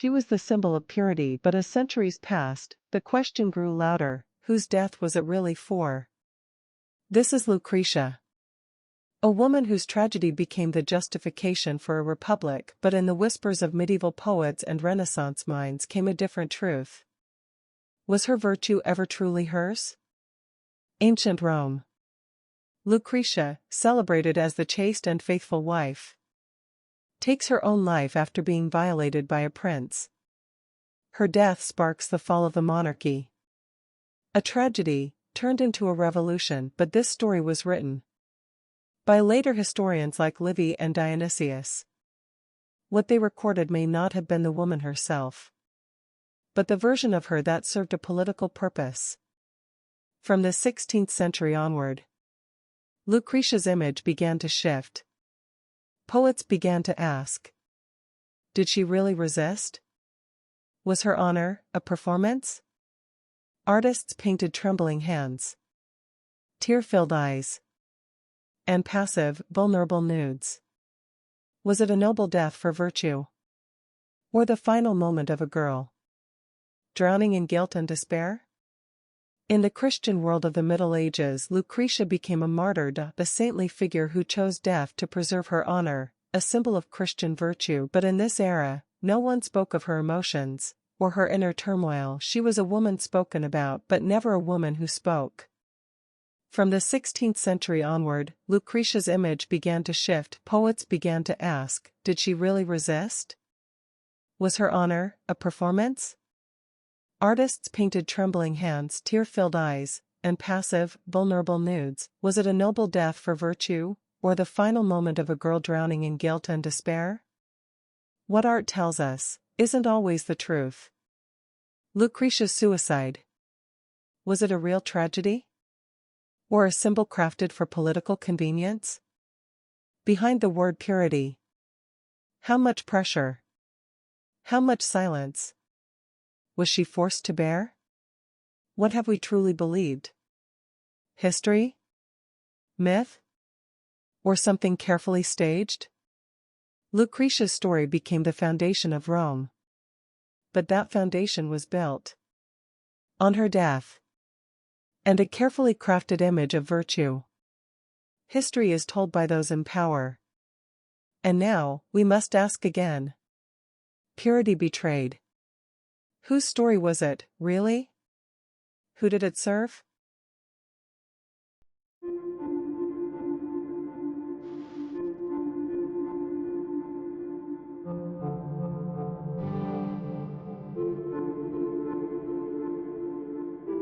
She was the symbol of purity, but as centuries passed, the question grew louder: whose death was it really for? This is Lucretia. A woman whose tragedy became the justification for a republic, but in the whispers of medieval poets and Renaissance minds came a different truth. Was her virtue ever truly hers? Ancient Rome. Lucretia, celebrated as the chaste and faithful wife, takes her own life after being violated by a prince. Her death sparks the fall of the monarchy. A tragedy turned into a revolution, but this story was written by later historians like Livy and Dionysius. What they recorded may not have been the woman herself, but the version of her that served a political purpose. From the 16th century onward, Lucretia's image began to shift. Poets began to ask, did she really resist? Was her honor a performance? Artists painted trembling hands, tear-filled eyes, and passive, vulnerable nudes. Was it a noble death for virtue? Or the final moment of a girl drowning in guilt and despair? In the Christian world of the Middle Ages, Lucretia became a martyr, the saintly figure who chose death to preserve her honor, a symbol of Christian virtue. But in this era, no one spoke of her emotions or her inner turmoil. She was a woman spoken about, but never a woman who spoke. From the 16th century onward, Lucretia's image began to shift. Poets began to ask, did she really resist? Was her honor a performance? Artists painted trembling hands, tear-filled eyes, and passive, vulnerable nudes. Was it a noble death for virtue, or the final moment of a girl drowning in guilt and despair? What art tells us isn't always the truth. Lucretia's suicide. Was it a real tragedy? Or a symbol crafted for political convenience? Behind the word purity, how much pressure? How much silence? Was she forced to bear? What have we truly believed? History? Myth? Or something carefully staged? Lucretia's story became the foundation of Rome. But that foundation was built on her death and a carefully crafted image of virtue. History is told by those in power. And now, we must ask again. Purity betrayed. Whose story was it, really? Who did it serve?